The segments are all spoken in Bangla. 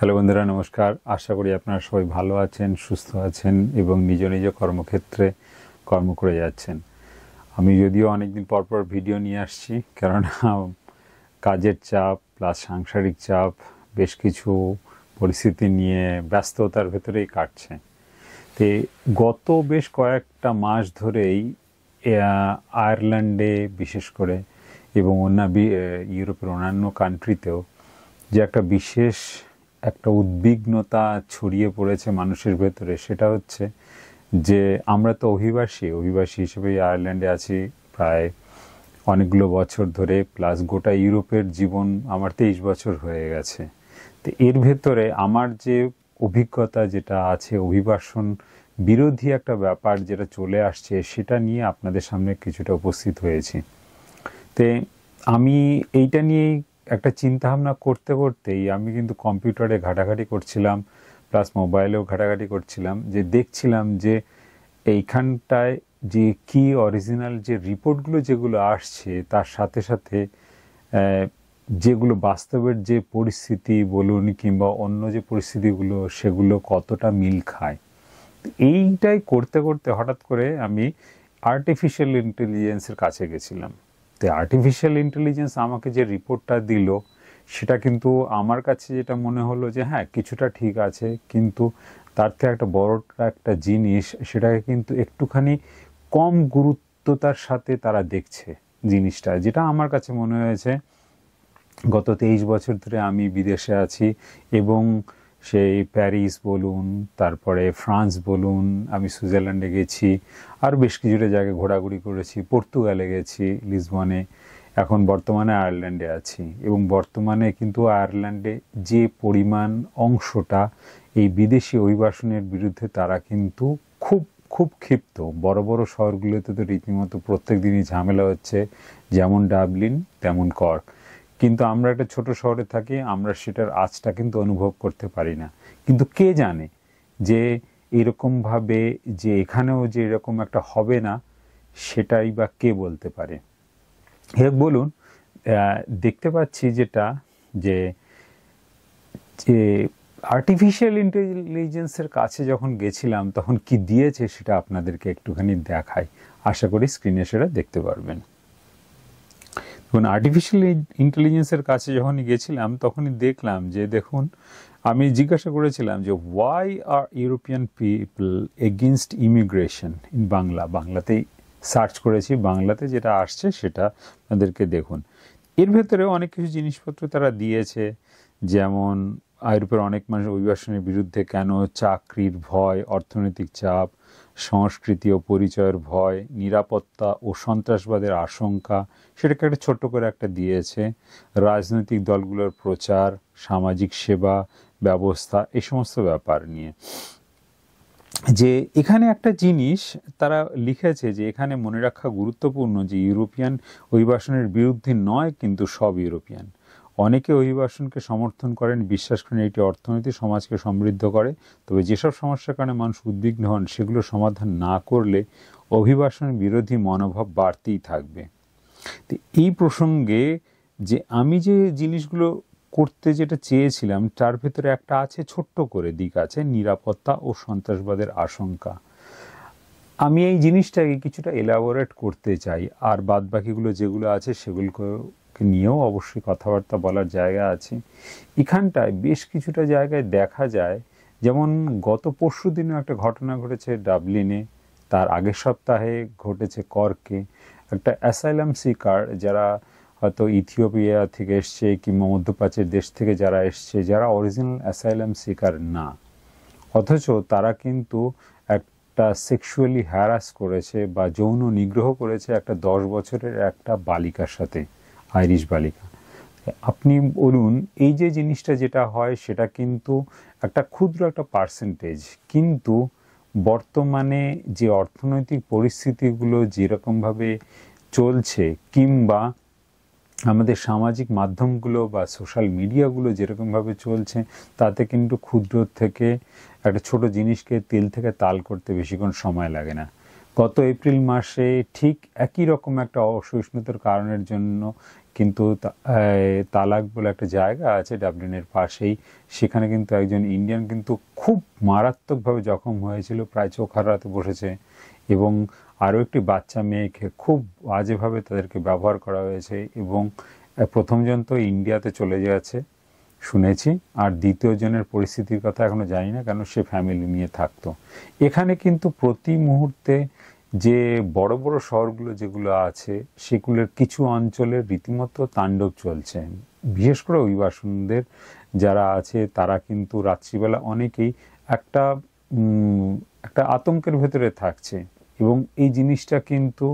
হ্যালো বন্ধুরা, নমস্কার। আশা করি আপনারা সবাই ভালো আছেন, সুস্থ আছেন এবং নিজ নিজ কর্মক্ষেত্রে কর্ম করে যাচ্ছেন। আমি যদিও অনেকদিন পর পর ভিডিও নিয়ে আসছি, কেননা কাজের চাপ প্লাস সাংসারিক চাপ বেশ কিছু পরিস্থিতি নিয়ে ব্যস্ততার ভেতরেই কাটছে। তো গত বেশ কয়েকটা মাস ধরেই আয়ারল্যান্ডে বিশেষ করে এবং ইউরোপের অন্যান্য কান্ট্রিতেও যে একটা বিশেষ একটা উদ্বিগ্নতা ছড়িয়ে পড়েছে মানুষের ভেতরে, সেটা হচ্ছে যে আমরা তো অভিবাসী হিসেবে আয়ারল্যান্ডে আছি প্রায় অনেকগুলো বছর ধরে, প্লাস গোটা ইউরোপের জীবন আমার 23 বছর হয়ে গেছে। তো এর ভেতরে আমার যে অভিজ্ঞতা যেটা আছে, অভিবাসন বিরোধী একটা ব্যাপার যেটা চলে আসছে, সেটা নিয়ে আপনাদের সামনে কিছুটা উপস্থিত হয়েছি। তে আমি এইটা নিয়েই একটা চিন্তাভাবনা করতে করতেই আমি কিন্তু কম্পিউটারে ঘাটাঘাটি করছিলাম, প্লাস মোবাইলেও ঘাটাঘাটি করছিলাম, যে দেখছিলাম যে এইখানটায় যে কি অরিজিনাল যে রিপোর্টগুলো যেগুলো আসছে, তার সাথে সাথে যেগুলো বাস্তবের যে পরিস্থিতি বলুন কিংবা অন্য যে পরিস্থিতিগুলো, সেগুলো কতটা মিল খায়। এইটাই করতে করতে হঠাৎ করে আমি আর্টিফিশিয়াল ইন্টেলিজেন্সের কাছে গেছিলাম। তো আর্টিফিশিয়াল ইন্টেলিজেন্স আমাকে যে রিপোর্টটা দিল, সেটা কিন্তু আমার কাছে যেটা মনে হলো যে হ্যাঁ, কিছুটা ঠিক আছে, কিন্তু তার থেকে একটা বড় একটা জিনিস, সেটাকে কিন্তু একটুখানি কম গুরুত্বতার সাথে তারা দেখছে জিনিসটা, যেটা আমার কাছে মনে হয়েছে। গত 23 বছর ধরে আমি বিদেশে আছি এবং সেই প্যারিস বলুন, তারপরে ফ্রান্স বলুন, আমি সুইজারল্যান্ডে গেছি, আর বেশ কিছুটা জায়গায় ঘোরাঘুরি করেছি, পর্তুগালে গেছি, লিসবনে, এখন বর্তমানে আয়ারল্যান্ডে আছি। এবং বর্তমানে কিন্তু আয়ারল্যান্ডে যে পরিমাণ অংশটা এই বিদেশি অভিবাসনের বিরুদ্ধে, তারা কিন্তু খুব খুব ক্ষিপ্ত। বড় বড় শহরগুলোতে তো রীতিমতো প্রত্যেক দিনই ঝামেলা হচ্ছে, যেমন ডাবলিন তেমন কর্ক। কিন্তু আমরা একটা ছোট শহরে থাকি, আমরা সেটার আঁচটা কিন্তু অনুভব করতে পারি না। কিন্তু কে জানে যে এরকমভাবে যে এখানেও যে এরকম একটা হবে না, সেটাই বা কে বলতে পারে। বলুন, দেখতে পাচ্ছি যেটা যে যে আর্টিফিশিয়াল ইন্টেলিজেন্সের কাছে যখন গেছিলাম, তখন কি দিয়েছে সেটা আপনাদেরকে একটুখানি দেখাই। আশা করি স্ক্রিনে সেটা দেখতে পারবেন। তখন আর্টিফিশিয়াল ইন্টেলিজেন্সের কাছে যখনই গেছিলাম, তখনই দেখলাম যে দেখুন, আমি জিজ্ঞাসা করেছিলাম যে why are European people against immigration in বাংলাতেই সার্চ করেছি, বাংলাতে যেটা আসছে সেটা আপনাদেরকে দেখুন। এর ভেতরে অনেক কিছু জিনিসপত্র তারা দিয়েছে, যেমন ইউরোপের অনেক মানুষ অভিবাসনের বিরুদ্ধে কেন, চাকরির ভয়, অর্থনৈতিক চাপ, সংস্কৃতি ও পরিচয়ের ভয়, নিরাপত্তা ও সন্ত্রাসবাদের আশঙ্কা, সেটাকে একটা ছোট্ট করে একটা দিয়েছে, রাজনৈতিক দলগুলোর প্রচার, সামাজিক সেবা ব্যবস্থা, এই সমস্ত ব্যাপার নিয়ে। যে এখানে একটা জিনিস তারা লিখেছে যে এখানে মনে রাখা গুরুত্বপূর্ণ যে ইউরোপিয়ান অভিবাসনের বিরুদ্ধে নয়, কিন্তু সব ইউরোপিয়ান। অনেকে অভিবাসনকে সমর্থন করেন, বিশ্বাস করেন এটি অর্থনীতি সমাজকে সমৃদ্ধ করে। তবে যেসব সমস্যার কারণে মানুষ উদ্বিগ্ন হন, সেগুলো সমাধান না করলে অভিবাসন বিরোধী মনোভাব বাড়তেই থাকবে। তো এই প্রসঙ্গে যে আমি যে জিনিসগুলো করতে যেটা চেয়েছিলাম, তার ভেতরে একটা আছে, ছোট্ট করে দিক আছে, নিরাপত্তা ও সন্ত্রাসবাদের আশঙ্কা। আমি এই জিনিসটাকে কিছুটা এলাবোরেট করতে চাই, আর বাদ বাকিগুলো যেগুলো আছে সেগুলোকে নিয়েও অবশ্যই কথাবার্তা বলার জায়গা আছে। এখানটায় বেশ কিছুটা জায়গায় দেখা যায়, যেমন গত পরশু দিনও একটা ঘটনা ঘটেছে ডাবলিনে, তার আগের সপ্তাহে ঘটেছে কর্কে। একটা অ্যাসাইলাম সিকার, যারা হয়তো ইথিওপিয়া থেকে এসছে কিংবা মধ্যপ্রাচ্যের দেশ থেকে যারা এসছে, যারা অরিজিনাল অ্যাসাইলাম সিকার না, অথচ তারা কিন্তু একটা সেক্সুয়ালি হ্যারাস করেছে বা যৌন নিগ্রহ করেছে একটা 10 বছরের একটা বালিকার সাথে, আইরিশ বালিকা। আপনি বলুন, এই যে জিনিসটা যেটা হয়, সেটা কিন্তু একটা ক্ষুদ্র একটা পার্সেন্টেজ, কিন্তু বর্তমানে যে অর্থনৈতিক পরিস্থিতিগুলো যেরকমভাবে চলছে, কিংবা আমাদের সামাজিক মাধ্যমগুলো বা সোশ্যাল মিডিয়াগুলো যেরকমভাবে চলছে, তাতে কিন্তু ক্ষুদ্র থেকে একটা ছোট জিনিসকে তেল থেকে তাল করতে বেশিক্ষণ সময় লাগে না। গত এপ্রিল মাসে ঠিক একই রকম একটা অসহিষ্ণুতার কারণের জন্য কিন্তু তালাক বলে একটা জায়গা আছে ডাবলিনের পাশেই, সেখানে কিন্তু একজন ইন্ডিয়ান কিন্তু খুব মারাত্মকভাবে জখম হয়েছিল, প্রায় চোখ হারাতে বসেছে, এবং আরও একটি বাচ্চা মেয়েকে খুব বাজেভাবে তাদেরকে ব্যবহার করা হয়েছে, এবং প্রথমজন তো ইন্ডিয়াতে চলে যাচ্ছে শুনেছি, আর দ্বিতীয় জনের পরিস্থিতির কথা এখনো জানি না, কারণ সে ফ্যামিলি নিয়ে থাকতো। এখানে কিন্তু প্রতি মুহূর্তে যে বড় বড় শহরগুলো যেগুলো আছে সেগুলোর কিছু অঞ্চলে রীতিমতো তাণ্ডব চলছে। বিশেষ করে অভিবাসনদের যারা আছে তারা কিন্তু রাত্রিবেলা অনেকেই একটা একটা আতঙ্কের ভেতরে থাকছে, এবং এই জিনিসটা কিন্তু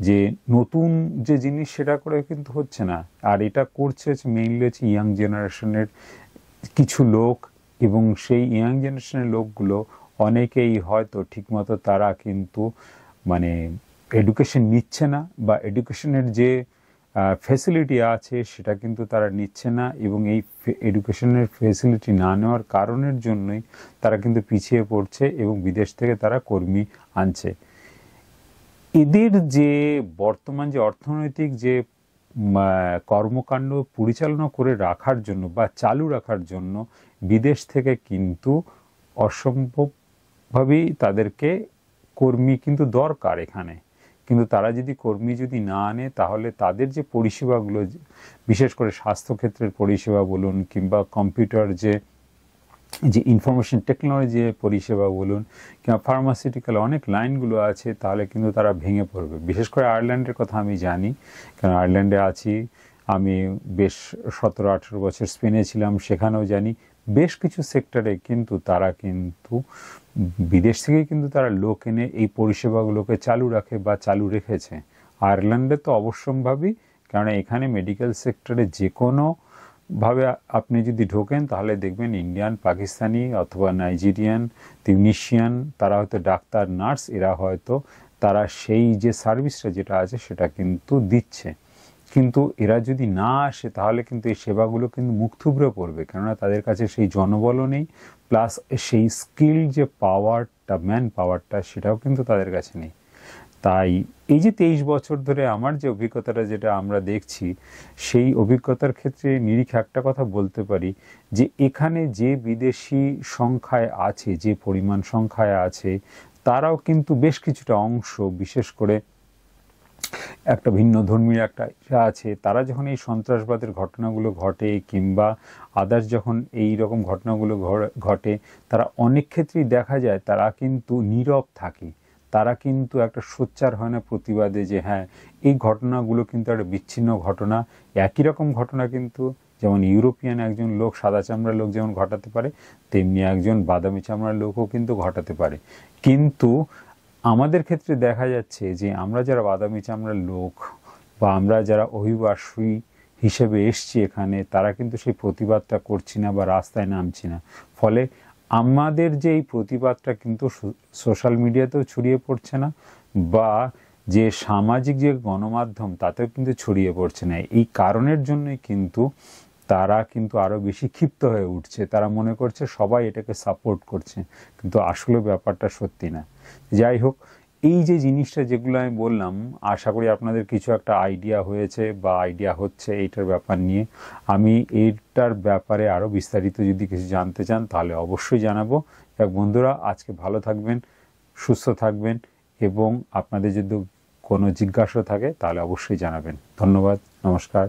যে নতুন যে জিনিস সেটা করে কিন্তু হচ্ছে না, আর এটা করছে মেইনলি হচ্ছে ইয়াং জেনারেশনের কিছু লোক, এবং সেই ইয়াং জেনারেশনের লোকগুলো অনেকেই হয়তো ঠিকমতো তারা কিন্তু মানে এডুকেশন নিচ্ছে না, বা এডুকেশনের যে ফেসিলিটি আছে সেটা কিন্তু তারা নিচ্ছে না, এবং এই এডুকেশনের ফেসিলিটি না নেওয়ার কারণের জন্যই তারা কিন্তু পিছিয়ে পড়ছে, এবং বিদেশ থেকে তারা কর্মী আনছে। এদের যে বর্তমান যে অর্থনৈতিক যে কর্মকাণ্ড পরিচালনা করে রাখার জন্য বা চালু রাখার জন্য বিদেশ থেকে কিন্তু অসম্ভবভাবেই তাদেরকে কর্মী কিন্তু দরকার এখানে। কিন্তু তারা যদি কর্মী যদি না আনে তাহলে তাদের যে পরিষেবাগুলো, বিশেষ করে স্বাস্থ্যক্ষেত্রের পরিষেবা বলুন, কিংবা কম্পিউটার যে ইনফরমেশন টেকনোলজি পরিষেবা বলুন, কিংবা ফার্মাসিউটিক্যাল অনেক লাইনগুলো আছে, তাহলে কিন্তু তারা ভেঙে পড়বে। বিশেষ করে আয়ারল্যান্ডের কথা আমি জানি, কারণ আয়ারল্যান্ডে আছি আমি বেশ 17-18 বছর, স্পেনে ছিলাম, সেখানেও জানি বেশ কিছু সেক্টরে কিন্তু তারা কিন্তু বিদেশ থেকে কিন্তু তারা লোক এনে এই পরিষেবাগুলোকে চালু রাখে বা চালু রেখেছে। আয়ারল্যান্ডে তো অবশ্যম্ভাবী, কারণ এখানে মেডিকেল সেক্টরে যে কোনো ভাবে আপনি যদি ঢোকেন তাহলে দেখবেন ইন্ডিয়ান, পাকিস্তানি অথবা নাইজেরিয়ান, তিউনিশিয়ান, তারা হয়তো ডাক্তার, নার্স, এরা হয়তো তারা সেই যে সার্ভিসটা যেটা আছে সেটা কিন্তু দিচ্ছে। কিন্তু এরা যদি না আসে তাহলে কিন্তু এই সেবাগুলো কিন্তু মুখ থুবড়ে পড়বে, কেননা তাদের কাছে সেই জনবলও নেই, প্লাস সেই স্কিল যে পাওয়ারটা, ম্যান পাওয়ারটা, সেটাও কিন্তু তাদের কাছে নেই। তাই এই যে 23 বছর ধরে আমার যে অভিজ্ঞতাটা যেটা আমরা দেখছি, সেই অভিজ্ঞতার ক্ষেত্রে নিরিখে একটা কথা বলতে পারি যে এখানে যে বিদেশি সংখ্যায় আছে, যে পরিমাণ সংখ্যায় আছে, তারাও কিন্তু বেশ কিছুটা অংশ, বিশেষ করে একটা ভিন্ন ধর্মীয় একটা ইচ্ছা আছে, তারা যখন এই সন্ত্রাসবাদের ঘটনাগুলো ঘটে কিংবা আদার্স যখন এই রকম ঘটনাগুলো ঘটে, তারা অনেক ক্ষেত্রেই দেখা যায় তারা কিন্তু নীরব থাকে, তারা কিন্তু একটা সোচ্চার হয় না প্রতিবাদে যে হ্যাঁ এই ঘটনাগুলো কিন্তু একটা বিচ্ছিন্ন ঘটনা। একই রকম ঘটনা কিন্তু যেমন ইউরোপিয়ান একজন লোক, সাদা চামড়ার লোক যেমন ঘটাতে পারে, তেমনি একজন বাদামি চামড়ার লোকও কিন্তু ঘটাতে পারে। কিন্তু আমাদের ক্ষেত্রে দেখা যাচ্ছে যে আমরা যারা বাদামি চামড়ার লোক বা আমরা যারা অভিবাসী হিসেবে এসছি এখানে, তারা কিন্তু সেই প্রতিবাদটা করছি না বা রাস্তায় নামছি না। ফলে আমাদের যে এই প্রতিবাদটা কিন্তু সোশ্যাল মিডিয়াতেও ছড়িয়ে পড়ছে না, বা যে সামাজিক যে গণমাধ্যম তাতেও কিন্তু ছড়িয়ে পড়ছে না। এই কারণের জন্যই কিন্তু তারা কিন্তু আরও বেশি ক্ষিপ্ত হয়ে উঠছে, তারা মনে করছে সবাই এটাকে সাপোর্ট করছে, কিন্তু আসলে ব্যাপারটা সত্যি না। যাই হোক, এই যে জিনিসটা যেগুলো আমি বললাম, আশা করি আপনাদের কিছু একটা আইডিয়া হয়েছে বা আইডিয়া হচ্ছে এইটার ব্যাপার নিয়ে। আমি এইটার ব্যাপারে আরও বিস্তারিত যদি কিছু জানতে চান তাহলে অবশ্যই জানাবো। বন্ধুরা, আজকে ভালো থাকবেন, সুস্থ থাকবেন, এবং আপনাদের যদি কোনো জিজ্ঞাসা থাকে তাহলে অবশ্যই জানাবেন। ধন্যবাদ, নমস্কার।